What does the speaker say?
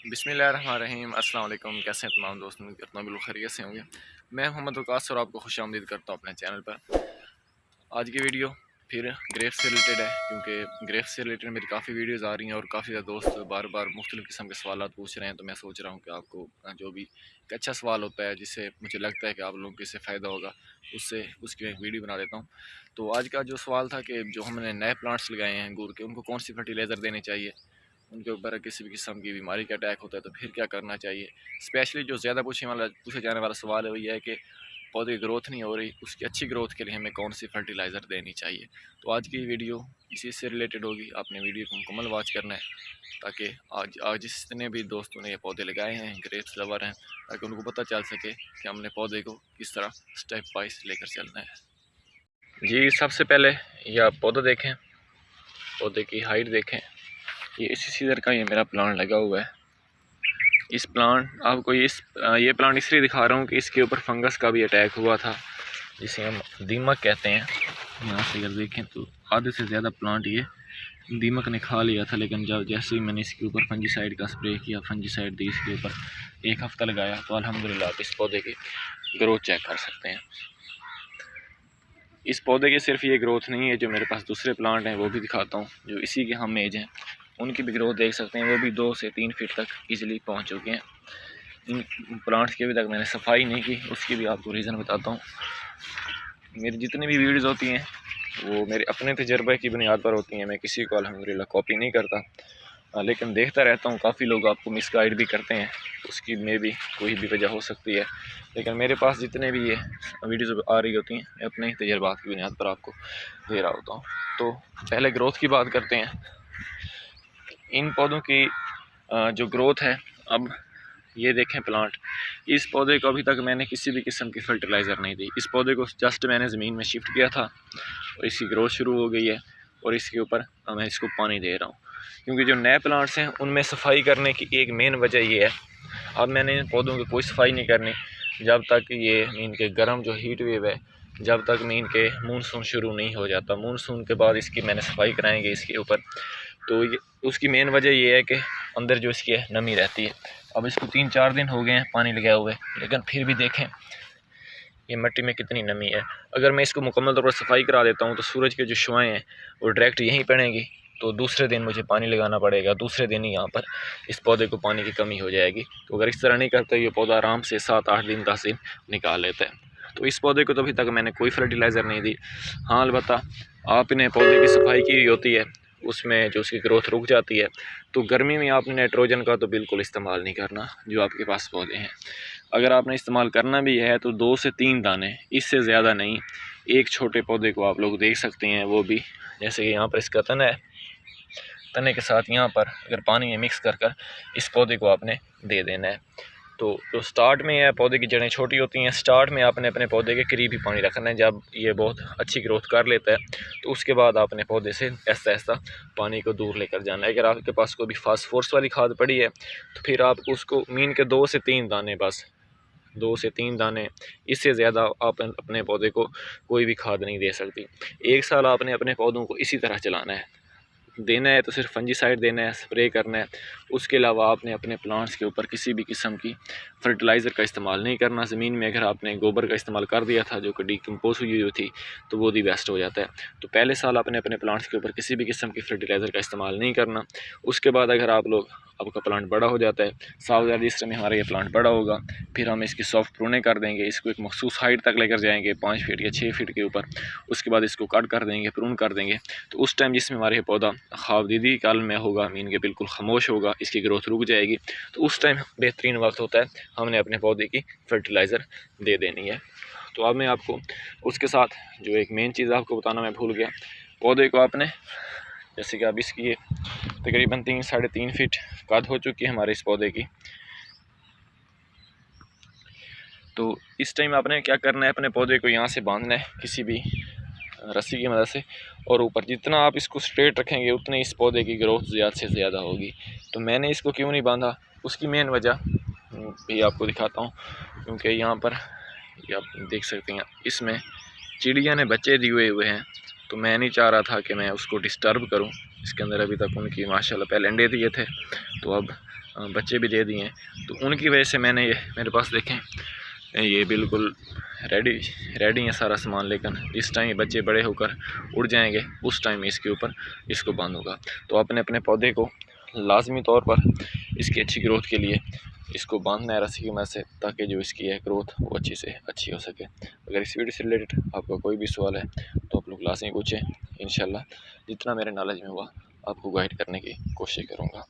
बिस्मिल्लाहिर्रहमानिर्रहीम। अस्सलाम वालेकुम। कैसे हैं तमाम दोस्त? कितना बिल्कुल खैरियत से होंगे। मैं मोहम्मद वकास और आपको खुशामदीद करता हूँ अपने चैनल पर। आज की वीडियो फिर ग्रेप्स से रिलेटेड है, क्योंकि ग्रेप्स से रिलेटेड मेरी काफ़ी वीडियोस आ रही हैं और काफ़ी ज़्यादा दोस्त बार बार मुख्तलिफ़ किस्म के सवाल पूछ रहे हैं। तो मैं सोच रहा हूँ कि आपको जो भी एक अच्छा सवाल होता है जिससे मुझे लगता है कि आप लोगों को इससे फ़ायदा होगा, उससे उसकी एक वीडियो बना देता हूँ। तो आज का जो सवाल था कि जो हमने नए प्लांट्स लगाए हैं अंगूर के, उनको कौन सी फर्टिलाइज़र देनी चाहिए, उनके ऊपर किसी भी किस्म की बीमारी का अटैक होता है तो फिर क्या करना चाहिए। स्पेशली जो ज़्यादा पूछे जाने वाला सवाल है वो ये है कि पौधे की ग्रोथ नहीं हो रही, उसकी अच्छी ग्रोथ के लिए हमें कौन सी फर्टिलाइज़र देनी चाहिए। तो आज की वीडियो इसी से रिलेटेड होगी। आपने वीडियो को मुकम्मल वॉच करना है ताकि आज आज जितने भी दोस्तों ने ये पौधे लगाए हैं, ग्रेप्स लवर हैं, ताकि उनको पता चल सके कि हमने पौधे को किस तरह स्टेप वाइज लेकर चलना है। जी, सबसे पहले ये आप पौधा देखें, पौधे की हाइट देखें। ये इसी सीजन का ये मेरा प्लांट लगा हुआ है। इस प्लांट आपको ये प्लांट इसलिए दिखा रहा हूँ कि इसके ऊपर फंगस का भी अटैक हुआ था, जिसे हम दीमक कहते हैं। यहाँ से अगर देखें तो आधे से ज़्यादा प्लांट ये दीमक ने खा लिया था, लेकिन जब जैसे ही मैंने इसके ऊपर फंजीसाइड का स्प्रे किया, फंजीसाइड दी इसके ऊपर, एक हफ़्ता लगाया, तो अल्हम्दुलिल्लाह आप इस पौधे की ग्रोथ चेक कर सकते हैं। इस पौधे की सिर्फ ये ग्रोथ नहीं है, जो मेरे पास दूसरे प्लांट हैं वो भी दिखाता हूँ, जो इसी के हम एज हैं, उनकी भी ग्रोथ देख सकते हैं। वो भी 2 से 3 फीट तक इजीली पहुँच चुके हैं। इन प्लांट्स की अभी तक मैंने सफाई नहीं की, उसकी भी आपको रीज़न बताता हूँ। मेरी जितनी भी वीडियोज़ होती हैं वो मेरे अपने तजर्बे की बुनियाद पर होती हैं। मैं किसी को अल्हम्दुलिल्लाह कॉपी नहीं करता, लेकिन देखता रहता हूँ काफ़ी लोग आपको मिसगाइड भी करते हैं, उसकी में भी कोई भी वजह हो सकती है। लेकिन मेरे पास जितने भी ये वीडियोज़ आ रही होती हैं, मैं अपने ही तजर्बात की बुनियाद पर आपको दे रहा होता हूँ। तो पहले ग्रोथ की बात करते हैं। इन पौधों की जो ग्रोथ है, अब ये देखें प्लांट, इस पौधे को अभी तक मैंने किसी भी किस्म की फर्टिलाइज़र नहीं दी। इस पौधे को जस्ट मैंने ज़मीन में शिफ्ट किया था और इसकी ग्रोथ शुरू हो गई है और इसके ऊपर मैं इसको पानी दे रहा हूँ, क्योंकि जो नए प्लांट्स हैं उनमें सफाई करने की एक मेन वजह ये है। अब मैंने इन पौधों की कोई सफाई नहीं करनी जब तक ये इनके गर्म जो हीट वेव है, जब तक मैं इनके मानसून शुरू नहीं हो जाता। मानसून के बाद इसकी मैंने सफाई कराएंगे इसके ऊपर। तो ये उसकी मेन वजह ये है कि अंदर जो इसकी नमी रहती है। अब इसको 3-4 दिन हो गए हैं पानी लगाए हुए, लेकिन फिर भी देखें ये मिट्टी में कितनी नमी है। अगर मैं इसको मुकम्मल तौर पर सफाई करा देता हूँ तो सूरज के जो शुआएँ हैं वो डायरेक्ट यहीं पड़ेंगी, तो दूसरे दिन मुझे पानी लगाना पड़ेगा, दूसरे दिन ही यहाँ पर इस पौधे को पानी की कमी हो जाएगी। तो अगर इस तरह नहीं करता, ये पौधा आराम से 7-8 दिन 10 दिन निकाल लेता है। तो इस पौधे को तो अभी तक मैंने कोई फर्टिलाइज़र नहीं दी। हाँ, अलबत्ता आपने पौधे की सफाई की होती है, उसमें जो उसकी ग्रोथ रुक जाती है, तो गर्मी में आपने नाइट्रोजन का तो बिल्कुल इस्तेमाल नहीं करना जो आपके पास पौधे हैं। अगर आपने इस्तेमाल करना भी है तो 2 से 3 दाने, इससे ज़्यादा नहीं। एक छोटे पौधे को आप लोग देख सकते हैं, वो भी जैसे कि यहाँ पर इसका तना है, तने के साथ यहाँ पर अगर पानी में मिक्स कर इस पौधे को आपने दे देना है। तो जो स्टार्ट में है, पौधे की जड़ें छोटी होती हैं, स्टार्ट में आपने अपने पौधे के करीब ही पानी रखना है। जब ये बहुत अच्छी ग्रोथ कर लेता है तो उसके बाद आपने पौधे से ऐसा ऐसा पानी को दूर लेकर जाना है। अगर आपके पास कोई भी फास्फोरस वाली खाद पड़ी है तो फिर आप उसको मीन के 2 से 3 दाने, बस 2 से 3 दाने, इससे ज़्यादा आप अपने पौधे को कोई भी खाद नहीं दे सकती। 1 साल आपने अपने पौधों को इसी तरह चलाना है। देना है तो सिर्फ फंजीसाइड देना है, स्प्रे करना है। उसके अलावा आपने अपने प्लांट्स के ऊपर किसी भी किस्म की फर्टिलाइज़र का इस्तेमाल नहीं करना। ज़मीन में अगर आपने गोबर का इस्तेमाल कर दिया था जो कि डिकम्पोज हुई थी, तो वो दी बेस्ट हो जाता है। तो पहले साल आपने अपने प्लांट्स के ऊपर किसी भी किस्म की फर्टिलाइज़र का इस्तेमाल नहीं करना। उसके बाद अगर आपका प्लांट बड़ा हो जाता है, 7,000 जिस समय हमारा ये प्लांट बड़ा होगा, फिर हम इसकी सॉफ्ट प्रूनिंग कर देंगे, इसको एक मखसूस हाइट तक लेकर जाएंगे 5 फीट या 6 फीट के ऊपर। उसके बाद इसको कट कर देंगे, प्रून कर देंगे। तो उस टाइम जिसमें हमारे पौधा ख्वाब दीदी काल में होगा, मीन के बिल्कुल खामोश होगा, इसकी ग्रोथ रुक जाएगी, तो उस टाइम बेहतरीन वक्त होता है हमने अपने पौधे की फर्टिलाइज़र दे देनी है। तो अब मैं आपको उसके साथ जो एक मेन चीज़ आपको बताना मैं भूल गया। पौधे को आपने, जैसे कि अब इसकी ये तकरीबन 3-3.5 फीट कद हो चुकी है हमारे इस पौधे की। तो इस टाइम आपने क्या करना है, अपने पौधे को यहाँ से बांधना है किसी भी रस्सी की मदद से, और ऊपर जितना आप इसको स्ट्रेट रखेंगे उतनी इस पौधे की ग्रोथ ज़्यादा से ज़्यादा होगी। तो मैंने इसको क्यों नहीं बांधा, उसकी मेन वजह भी आपको दिखाता हूँ। क्योंकि यहाँ पर ये आप देख सकते हैं, इसमें चिड़िया ने बच्चे दिए हुए हैं, तो मैं नहीं चाह रहा था कि मैं उसको डिस्टर्ब करूँ। इसके अंदर अभी तक उनकी माशाल्लाह पहले अंडे दिए थे, तो अब बच्चे भी दे दिए हैं, तो उनकी वजह से मैंने ये मेरे पास देखें ये बिल्कुल रेडी है सारा सामान। लेकिन इस टाइम बच्चे बड़े होकर उड़ जाएंगे, उस टाइम इसके ऊपर इसको बांधूंगा। तो अपने अपने पौधे को लाजमी तौर पर इसकी अच्छी ग्रोथ के लिए इसको बांधना है रस्सी की मदद से, ताकि जो इसकी है ग्रोथ वो अच्छी से अच्छी हो सके। अगर इस वीडियो से रिलेटेड आपका कोई भी सवाल है तो आप लोग लाजमी पूछें, इंशाल्लाह जितना मेरे नॉलेज में हुआ आपको गाइड करने की कोशिश करूँगा।